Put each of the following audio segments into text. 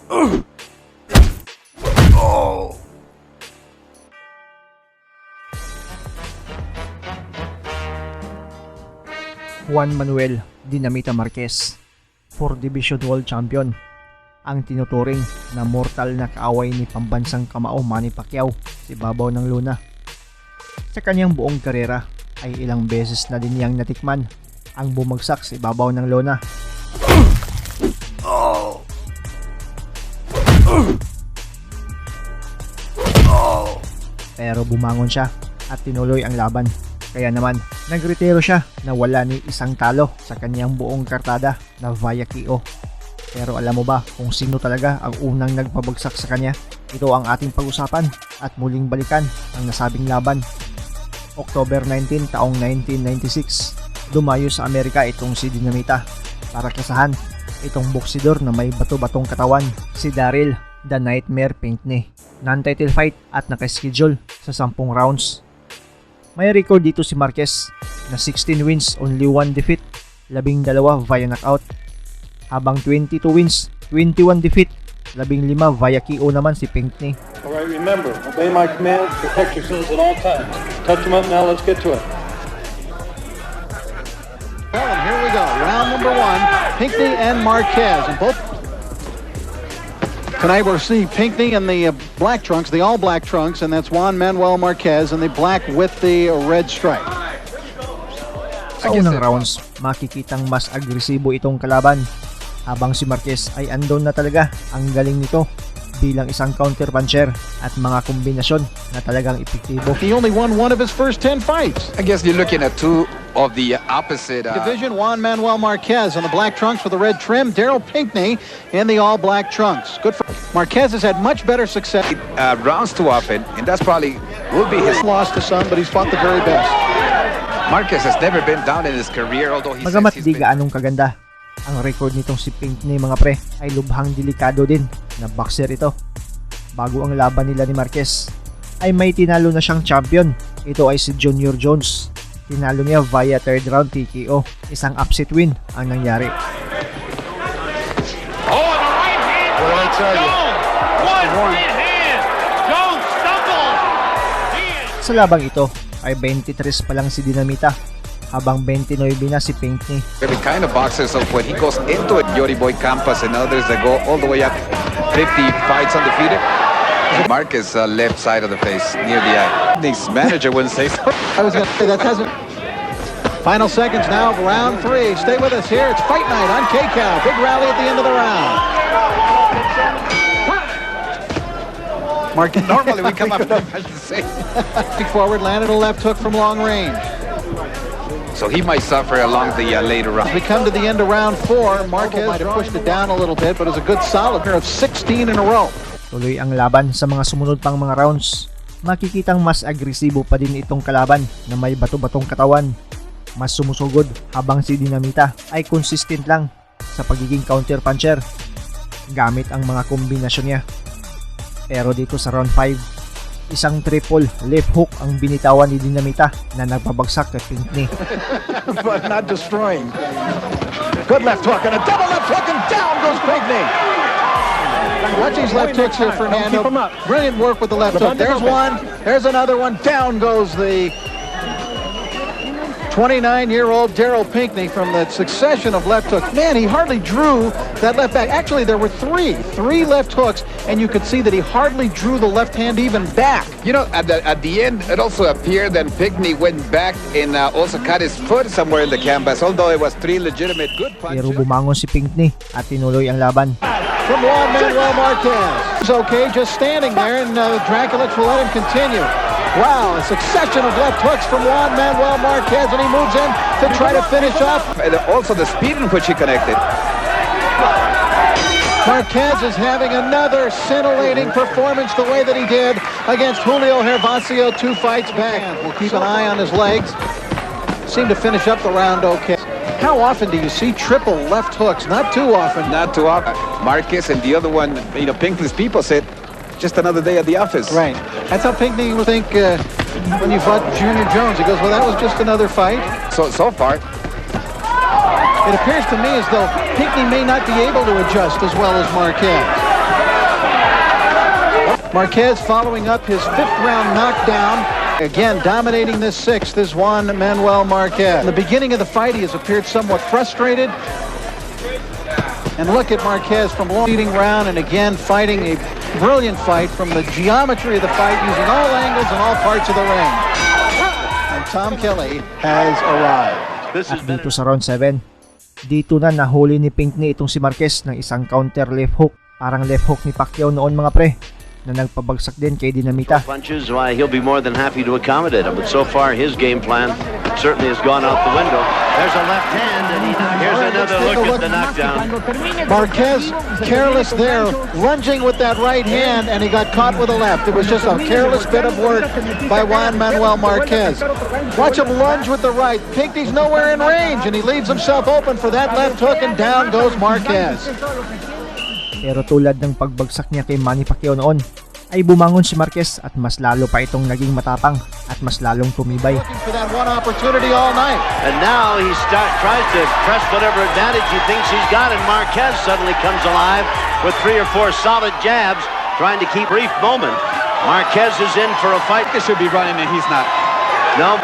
Juan Manuel Dinamita Marquez, 4 Division World Champion, ang tinuturing na mortal na kaaway ni pambansang kamao Manny Pacquiao sa ibabaw ng luna. Sa kanyang buong karera ay ilang beses na din niyang natikman ang bumagsak sa ibabaw ng lona. Pero bumangon siya at tinuloy ang laban. Kaya naman, nagretiro siya na wala ni isang talo sa kanyang buong kartada na via KO. Pero alam mo ba kung sino talaga ang unang nagpabagsak sa kanya? Ito ang ating pag-usapan at muling balikan ang nasabing laban. October 19 taong 1996, dumayo sa Amerika itong si Dinamita para kasahan itong boksidor na may bato-batong katawan, si Daryl The Nightmare Pinckney. Non-title fight at nakaschedule sa 10 rounds. May record dito si Marquez na 16 wins, only 1 defeat, 12 via knockout. Habang 22 wins, 21 defeat, 15 via KO naman si Pinckney. Alright, remember, obey my commands, protect yourselves at all times. Touch them up now, let's get to it. Well, and here we go, round number 1, Pinckney and Marquez, and both. Tonight we're seeing Pinckney in the black trunks, the all-black trunks, and that's Juan Manuel Marquez in the black with the red stripe. Sa unang rounds, makikitang mas agresibo itong kalaban, habang si Marquez ay andon na talaga ang galing nito bilang isang counter puncher at mga kombinasyon na talagang epektibo. He only won one of his first 10 fights. I guess you're looking at two of the opposite division. Juan Manuel Marquez in the black trunks with the red trim. Daryl Pinckney in the all black trunks. Good for Marquez. Has had much better success. Rounds too often, and that's probably will be his lost to some, but he's fought the very best. Marquez has never been down in his career, although he Magamat says di gaanong kaganda ang record nitong si Pinckney, mga pre, ay lubhang delikado din na boxer ito. Bago ang laban nila ni Marquez ay may tinalo na siyang champion. Ito ay si Junior Jones. Tinalo niya via 3rd round TKO. Isang upset win ang nangyari. Oh, and a right hand from Jones! One right hand! Jones stumbles! Sa labang ito ay 23 pa lang si Dinamita, habang 29 na si Pinckney. the kind of boxer, so when he goes into it, Yori Boy Campas and others that go all the way up 50 fights undefeated. Marquez left side of the face near the eye. His manager wouldn't say so. I was going to say that hasn't. Final seconds now of round 3. Stay with us here. It's fight night on KCOW. Big rally at the end of the round. Marquez. Normally we come up to say. Forward, landed a left hook from long range. So he might suffer along the later round. As we come to the end of round 4, Marquez might have pushed it down a little bit, but it's a good solid pair of 16 in a row. Tuloy ang laban sa mga sumunod pang mga rounds. Makikitang mas agresibo pa din itong kalaban na may bato-batong katawan. Mas sumusugod, habang si Dinamita ay consistent lang sa pagiging counter puncher gamit ang mga kombinasyon niya. Pero dito sa round 5, isang triple left hook ang binitawan ni Dinamita na nagpabagsak kay Pinckney. But not destroying. Good left hook and a double left hook, and down goes Pinckney. Watch these left hooks here, Fernando. Brilliant work with the left hook. There's one. There's another one. Down goes the 29-year-old Daryl Pinckney from that succession of left hooks. Man, he hardly drew that left back. Actually, there were three left hooks, and you could see that he hardly drew the left hand even back. You know, at the end, it also appeared that Pinckney went back and also cut his foot somewhere in the canvas, although it was 3 legitimate good punches. Pero bumangon si Pinckney at tinuloy ang laban. From Juan Manuel Marquez. He's okay, just standing there, and Draculich will let him continue. Wow, a succession of left hooks from Juan Manuel Marquez, and he moves in to try to finish off. And also the speed in which he connected. Marquez is having another scintillating performance the way that he did against Julio Hervasio 2 fights back. We'll keep an eye on his legs. Seemed to finish up the round okay. How often do you see triple left hooks? Not too often. Not too often. Marquez and the other one, you know, Pinckney's people said, just another day at the office. Right. That's how Pinckney would think when you fought Junior Jones. He goes, well, that was just another fight. So far, it appears to me as though Pinckney may not be able to adjust as well as Marquez. Marquez following up his 5th round knockdown. Again, dominating this 6th is Juan Manuel Marquez. In the beginning of the fight, he has appeared somewhat frustrated. And look at Marquez from long leading round, and again fighting a brilliant fight from the geometry of the fight, using all angles and all parts of the ring. And Tom Kelly has arrived. At dito sa round 7, dito na nahuli ni Pinkney itong si Marquez ng isang counter left hook. Parang left hook ni Pacquiao noon mga pre, na nagpabagsak din kay Dinamita. Punches, why he'll be more than happy to accommodate him, but so far his game plan certainly has gone out the window. There's a left hand, and here's another look at the knockdown. Marquez careless there, lunging with that right hand, and he got caught with a left. It was just a careless bit of work by Juan Manuel Marquez. Watch him lunge with the right. Pinky's nowhere in range, and he leaves himself open for that left hook, and down goes Marquez. Pero tulad ng pagbagsak niya kay Manny Pacquiao noon, ay bumangon si Marquez at mas lalo pa itong naging matapang at mas lalong tumibay. Looking for that one opportunity all night. And now he tries to press whatever advantage he thinks he's got, and Marquez suddenly comes alive with 3 or 4 solid jabs, trying to keep brief moment. Marquez is in for a fight. He should be running, and he's not. No,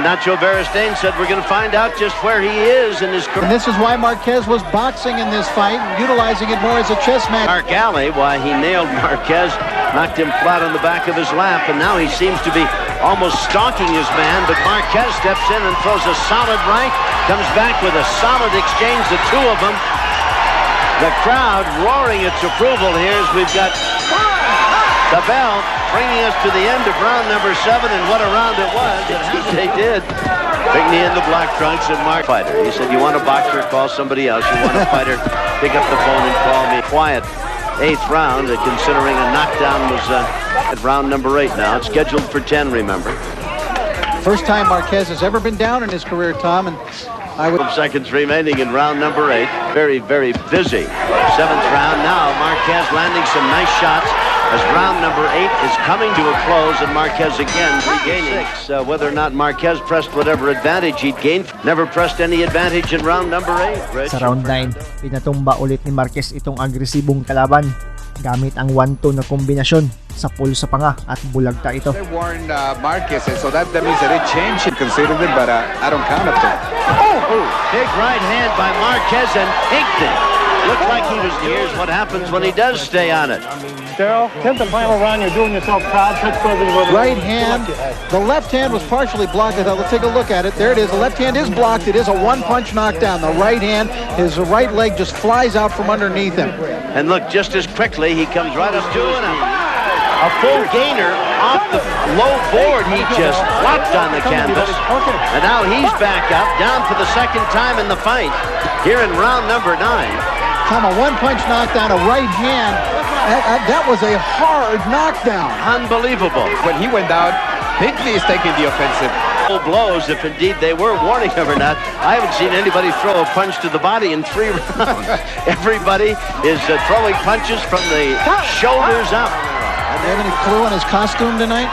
Nacho Beristain said we're going to find out just where he is in his career. And this is why Marquez was boxing in this fight, utilizing it more as a chess match. Mark Alley, why he nailed Marquez, knocked him flat on the back of his lap, and now he seems to be almost stalking his man, but Marquez steps in and throws a solid right, comes back with a solid exchange, the two of them. The crowd roaring its approval here as we've got the bell bringing us to the end of round number 7, and what a round it was. They did. Pinkney in the black trunks and Mark fighter. He said, you want a boxer, call somebody else. You want a fighter, pick up the phone and call me. Quiet 8th round, considering a knockdown was at round number 8 now. It's scheduled for 10, remember. First time Marquez has ever been down in his career, Tom, and I would... Seconds remaining in round number 8. Very, very busy. 7th round now. Marquez landing some nice shots as round number 8 is coming to a close, and Marquez again regaining 6. Whether or not Marquez pressed whatever advantage he'd gained, never pressed any advantage in round number 8. Rich. Sa round 9, pinatumba ulit ni Marquez itong agresibong kalaban gamit ang 1-2 na kombinasyon sa pull sa panga at bulagta ito. They warned Marquez, and so that means that it changed considerably, but I don't count up to it. Big right hand by Marquez, and Pinkney looked like he was. Here's what happens when he does stay on it. Daryl, 10th and final round, you're doing yourself proud. Right hand. The left hand was partially blocked. Let's take a look at it. There it is. The left hand is blocked. It is a one-punch knockdown. The right hand, his right leg just flies out from underneath him. And look, just as quickly, he comes right up to it. A full gainer off the low board. He just flopped on the canvas. And now he's back up, down for the second time in the fight, here in round number 9. Tom, a one-punch knockdown, a right hand. That was a hard knockdown. Unbelievable. When he went down, Pinkney is taking the offensive. Full blows, if indeed they were warning him or not. I haven't seen anybody throw a punch to the body in 3 rounds. Everybody is throwing punches from the shoulders up. Do you have any clue on his costume tonight?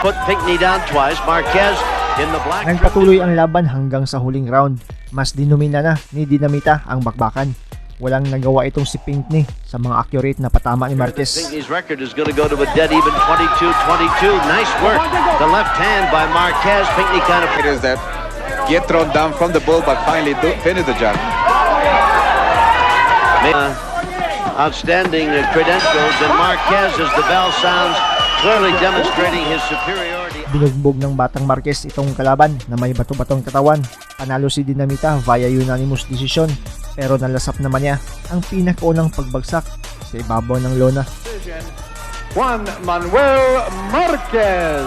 Put Pinkney down twice. Marquez in the black. Nagpatuloy ang laban hanggang sa huling round. Mas dinumina na ni Dinamita ang bakbakan. Walang nagawa itong si Pinkney sa mga accurate na patama ni Marquez. Pinkney's record is going to go to a dead even 22-22. Nice work. The left hand by Marquez. Pinkney kind of... It is that get thrown down from the bull, but finally finish the job. Outstanding credentials, and Marquez, as the bell sounds, clearly demonstrating his superiority. Binugbog ng batang Marquez itong kalaban na may bato-batong katawan. Panalo si Dinamita via unanimous decision, pero nalasap naman niya ang pinaka-unang pagbagsak sa ibabaw ng lona. Juan Manuel Marquez.